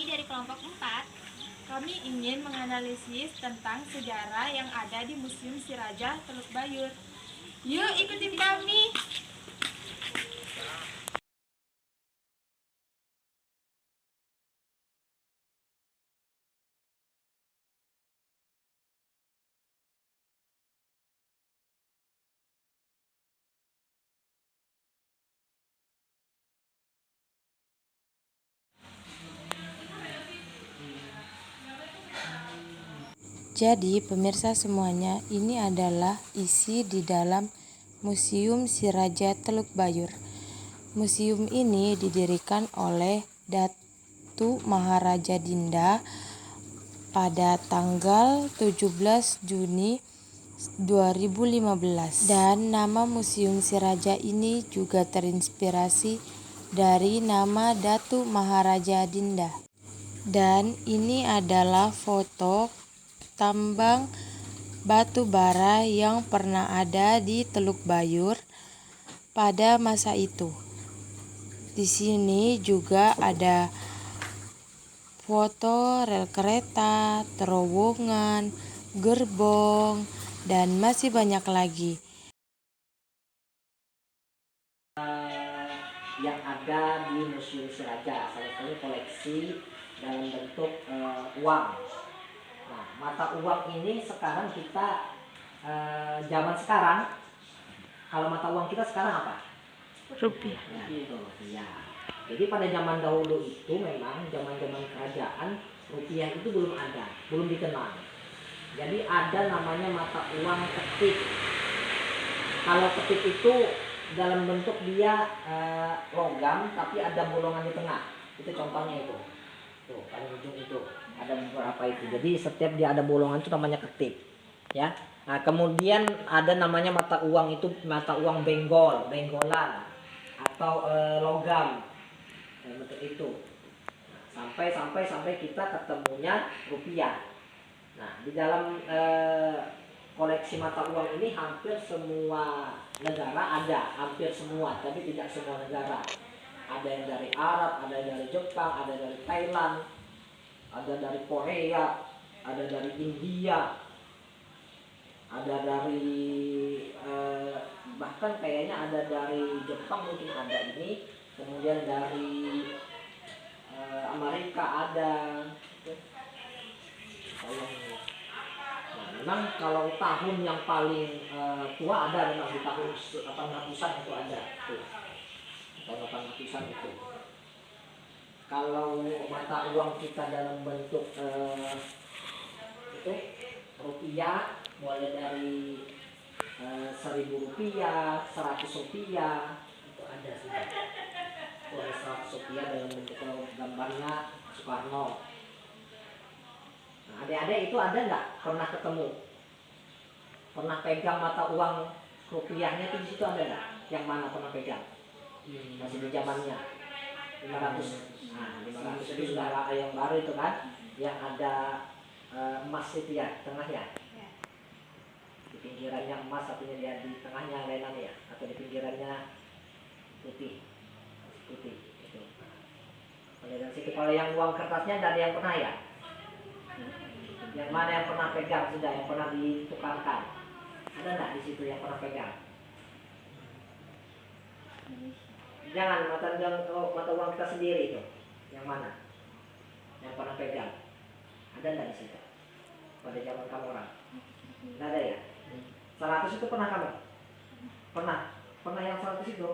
kami dari kelompok 4. Kami ingin menganalisis tentang sejarah yang ada di Museum Siraja Teluk Bayur. Yuk ikuti kami. Jadi pemirsa semuanya, ini adalah isi di dalam Museum Siraja Teluk Bayur. Museum ini didirikan oleh Datu Maharaja Dinda pada tanggal 17 Juni 2015. Dan nama Museum Siraja ini juga terinspirasi dari nama Datu Maharaja Dinda. Dan ini adalah foto tambang batu bara yang pernah ada di Teluk Bayur pada masa itu. Di sini juga ada foto rel kereta, terowongan, gerbong, dan masih banyak lagi. Yang ada di Museum Siraja, salah satu koleksi dalam bentuk uang. Nah, mata uang ini sekarang kita zaman sekarang, kalau mata uang kita sekarang apa? Rupiah. Ya, itu rupiah. Jadi pada zaman dahulu itu memang zaman-zaman kerajaan rupiah itu belum ada, belum dikenal. Jadi ada namanya mata uang ketik. Kalau ketik itu dalam bentuk dia logam tapi ada bolongan di tengah. Itu contohnya itu. Tuh, paling ujung itu ada beberapa itu. Jadi setiap dia ada bolongan itu namanya ketik, ya. Nah, kemudian ada namanya mata uang itu mata uang benggolan atau logam, bentuk itu. Sampai kita ketemunya rupiah. Nah, di dalam koleksi mata uang ini hampir semua negara ada, hampir semua, tapi tidak semua negara. Ada yang dari Arab, ada yang dari Jepang, ada dari Thailand, ada dari Korea, ada dari India, ada dari bahkan kayaknya ada dari Jepang mungkin ada ini, kemudian dari Amerika ada. Nah, memang kalau tahun yang paling tua ada memang di tahun 800-an itu ada tuh. Tahun 800-an itu. Kalau mata uang kita dalam bentuk itu rupiah, mulai dari 1.000 rupiah, 100 rupiah itu ada sudah. Itu ada 100 rupiah dalam bentuk gambarnya Soekarno. Nah, adik-adik itu ada nggak pernah ketemu, pernah pegang mata uang rupiahnya itu di situ ada nggak? Yang mana pernah pegang? Masih di zamannya 500. Nah, 500 itu sudah ada yang baru itu kan, yang ada emas itu ya, tengahnya. Di pinggirannya emas, satunya dia di tengahnya lenan ya, atau di pinggirannya putih itu. Kalau yang uang kertasnya dari yang pernah ya, yang mana yang pernah pegang sudah, yang pernah ditukarkan, ada nggak di situ yang pernah pegang? Jangan mata uang kita sendiri itu, yang mana yang pernah pegang, ada nggak di situ pada zaman kamu orang? Nggak ada ya? 100 itu pernah kamu? Pernah yang 100 itu?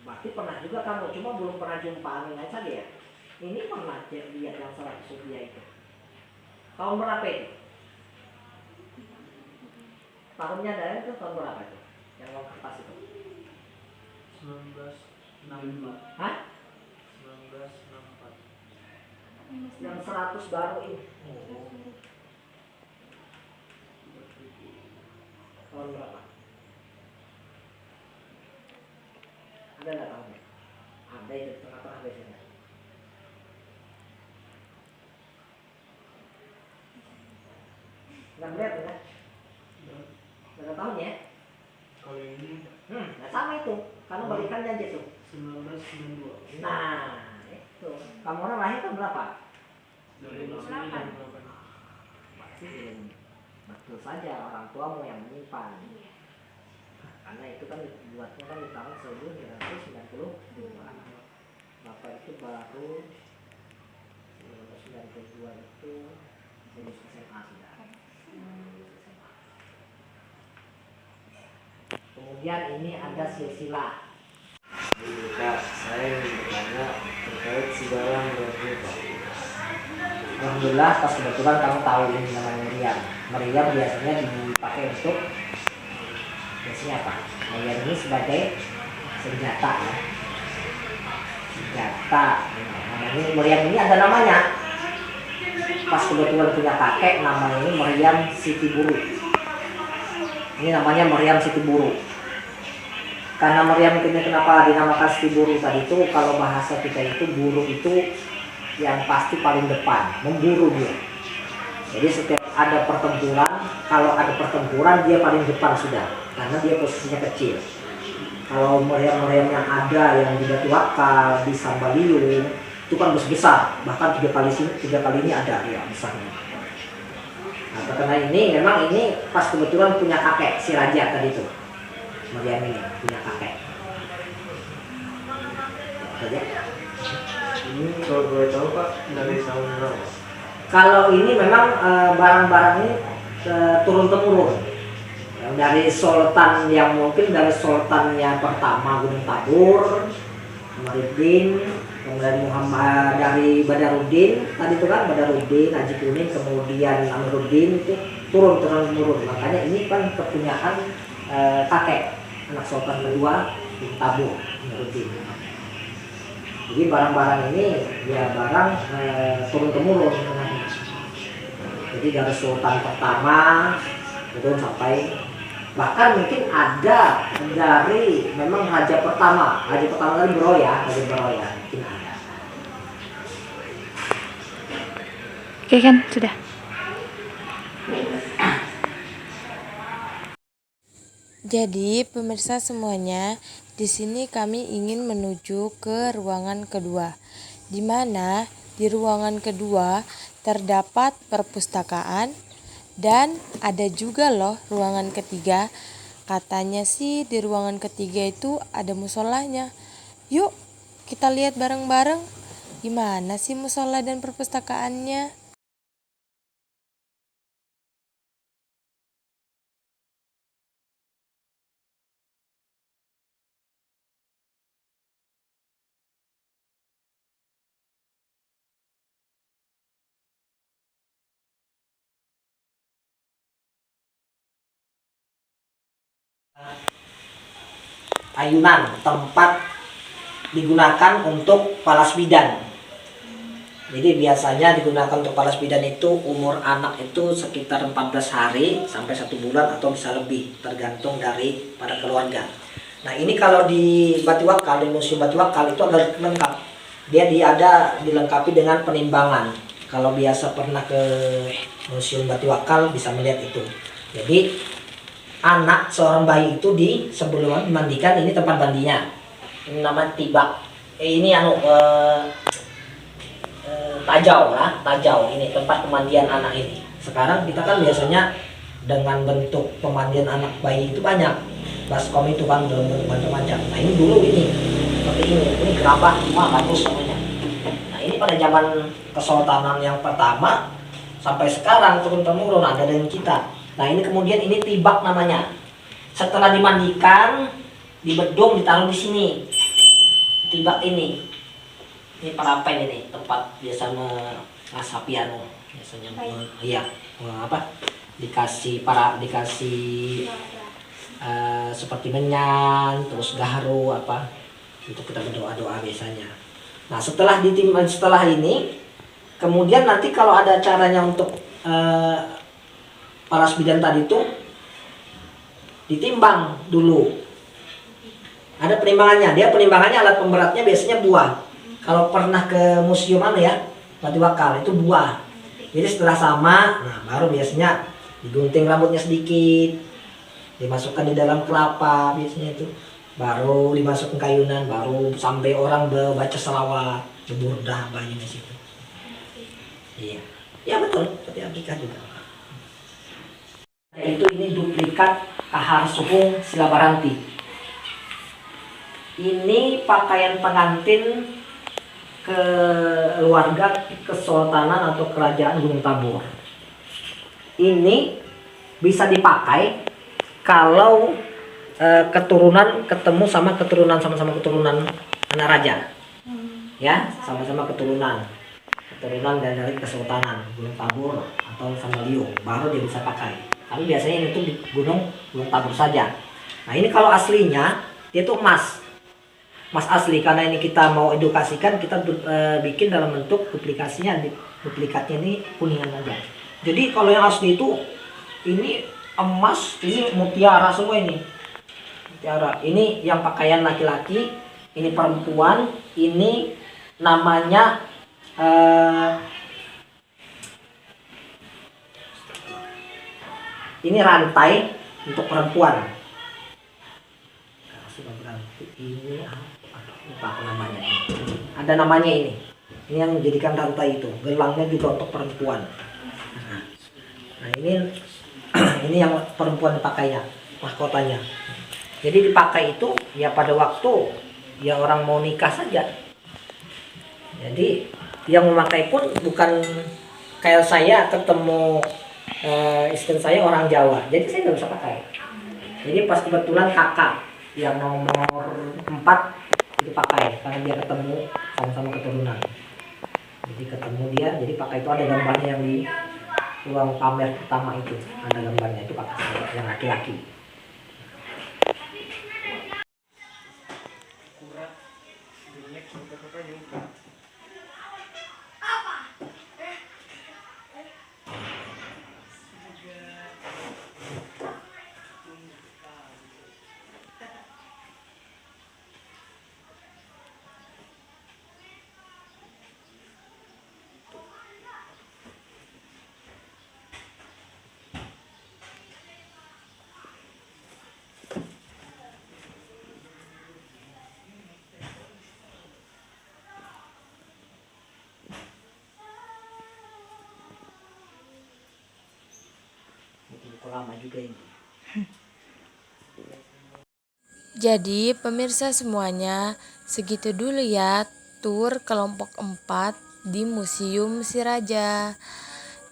Berarti pernah juga kamu, cuma belum pernah jumpa aja saja ya. Ini pernah lihat yang 100 rupiah itu. Tahun berapa itu? Tahunnya ada itu tahun berapa itu? Yang uang kertas itu? 1964. Hah? 1964. Yang 100 baru ini. Tahun berapa? Ada nggak tahunnya? Ada itu tengah-tengah biasanya. Nggak melihat ya? Nggak tahu ya? Kalau ini Nah sama itu, karena balikannya aja tuh. 1992. Nah, Tuh, kamu orang lahir tahun berapa? 2008. Masih belum betul saja orang tuamu yang menyimpan. Karena itu kan dibuatnya kan di tahun 1992. Bapak itu baru 1992 itu lulus SMA sudah. Kemudian ini ada silsilah. Kak, saya ingin bertanya terkait sejarah berarti Pak. Alhamdulillah pas kebetulan kamu tahu ini namanya meriam. Meriam biasanya dipakai untuk biasanya apa? Meriam ini sebagai senjata ya. Senjata. Nah, ini meriam ini ada namanya. Pas kebetulan punya kakek namanya ini meriam Siti Buru. Ini namanya meriam Siti Buru. Karena meriam ini kenapa dinamakan Siti Buru tadi itu, kalau bahasa kita itu buru itu yang pasti paling depan, memburu dia. Jadi setiap ada pertempuran, kalau ada pertempuran dia paling depan sudah, karena dia posisinya kecil. Kalau meriam-meriam yang ada yang di Batu Wakal, di Sambaliung, itu kan besar, bahkan tiga kali ini ada ya besarnya. Nah, karena ini memang ini pas kebetulan punya kakek si Raja tadi itu. Meriam ini punya kakek. Saja. Ini kalau boleh tahu Pak dari tahun berapa? Kalau ini memang barang-barang ini turun temurun. Dari sultan yang mungkin dari sultannya pertama Gunung Tabur, Muhyiddin, kemudian Muhammad dari Badaruddin, tadi itu kan Badaruddin, Haji Kuning, kemudian Amiruddin itu turun temurun. Makanya ini kan kepunyaan kakek anak sultan kedua Gunung Tabur, Amiruddin. Jadi barang-barang ini ya barang turun temurun. Jadi dari sultan pertama turun sampai bahkan mungkin ada dari memang raja pertama dari Beroya, Raja Beroya mungkin ada. Oke kan, sudah. Jadi, pemirsa semuanya, di sini kami ingin menuju ke ruangan kedua, di mana di ruangan kedua terdapat perpustakaan dan ada juga loh ruangan ketiga. Katanya sih di ruangan ketiga itu ada musolanya. Yuk, kita lihat bareng-bareng gimana sih musola dan perpustakaannya. Ayunan tempat digunakan untuk palas bidan. Jadi biasanya digunakan untuk palas bidan itu umur anak itu sekitar 14 hari sampai 1 bulan atau bisa lebih tergantung dari pada keluarga. Nah ini kalau di Batu Wakal, di Museum Batu Wakal itu agak lengkap. Dia ada dilengkapi dengan penimbangan. Kalau biasa pernah ke Museum Batu Wakal bisa melihat itu. Jadi anak seorang bayi itu sebelum dimandikan ini tempat mandinya. Ini namanya tibak. Ini tajau ini tempat pemandian anak ini. Sekarang kita kan biasanya dengan bentuk pemandian anak bayi itu banyak. Baskom itu kan dalam bentuk macam-macam. Nah ini dulu ini seperti ini gerabah semua bagus namanya. Nah ini pada zaman kesultanan yang pertama sampai sekarang turun temurun ada dengan kita. Nah ini kemudian ini tibak namanya. Setelah dimandikan, dibedung, ditaruh di sini. Tibak ini parapen ini tempat biasa mengasah piano biasanya. Iya, dikasih seperti menyan, terus gaharu untuk kita berdoa-doa biasanya. Nah setelah ini, kemudian nanti kalau ada caranya untuk palas bidan tadi itu ditimbang dulu. Ada penimbangannya. Dia penimbangannya alat pemberatnya biasanya buah. Kalau pernah ke museum Batu Wakal itu buah. Jadi setelah sama, nah baru biasanya digunting rambutnya sedikit, dimasukkan di dalam kelapa biasanya itu. baru dimasukin kayunan, baru sampai orang baca selawat, burdah banyak di situ. Iya, ya betul, seperti Abdika juga. Itu ini duplikat kahar suhung Silabaranti. Ini pakaian pengantin keluarga kesultanan atau kerajaan Gunung Tabur. Ini bisa dipakai kalau keturunan ketemu sama-sama keturunan anak raja. Ya, sama-sama keturunan dari kesultanan Gunung Tabur atau sama Liu, baru dia bisa pakai. Tapi biasanya itu di Gunung Tabur saja. Nah, ini kalau aslinya dia itu emas asli, karena ini kita mau edukasikan, kita bikin dalam bentuk duplikatnya ini kuningan aja. Jadi kalau yang asli itu ini emas, ini mutiara semua ini. Mutiara. Ini yang pakaian laki-laki, ini perempuan, ini namanya ini rantai untuk perempuan. Ini lupa apa namanya. Ada namanya ini. Ini yang menjadikan rantai itu. Gelangnya juga untuk perempuan. Nah ini ini yang perempuan pakainya, mahkotanya. Jadi dipakai itu ya pada waktu ya orang mau nikah saja. Jadi yang memakai pun bukan kayak saya ketemu istri saya orang Jawa, jadi saya nggak bisa pakai. Jadi pas kebetulan kakak yang nomor 4 itu pakai, karena dia ketemu sama-sama keturunan. Jadi ketemu dia, jadi pakai itu, ada gambarnya yang di ruang pamer pertama itu, ada gambarnya itu pakai yang laki-laki. Buku lama juga ini. Jadi pemirsa semuanya, segitu dulu ya tur kelompok 4 di Museum Siraja.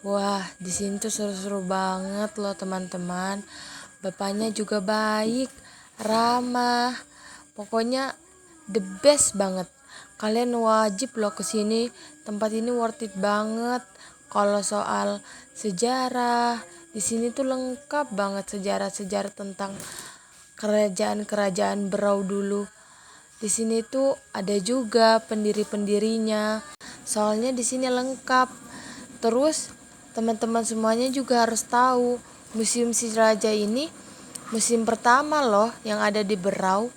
Wah, di sini tuh seru-seru banget loh teman-teman. Bapaknya juga baik, ramah. Pokoknya the best banget. Kalian wajib loh kesini. Tempat ini worth it banget. Kalau soal sejarah, di sini tuh lengkap banget sejarah-sejarah tentang kerajaan-kerajaan Berau dulu. Di sini tuh ada juga pendiri-pendirinya. Soalnya di sini lengkap. Terus teman-teman semuanya juga harus tahu, Museum Siraja ini museum pertama loh yang ada di Berau.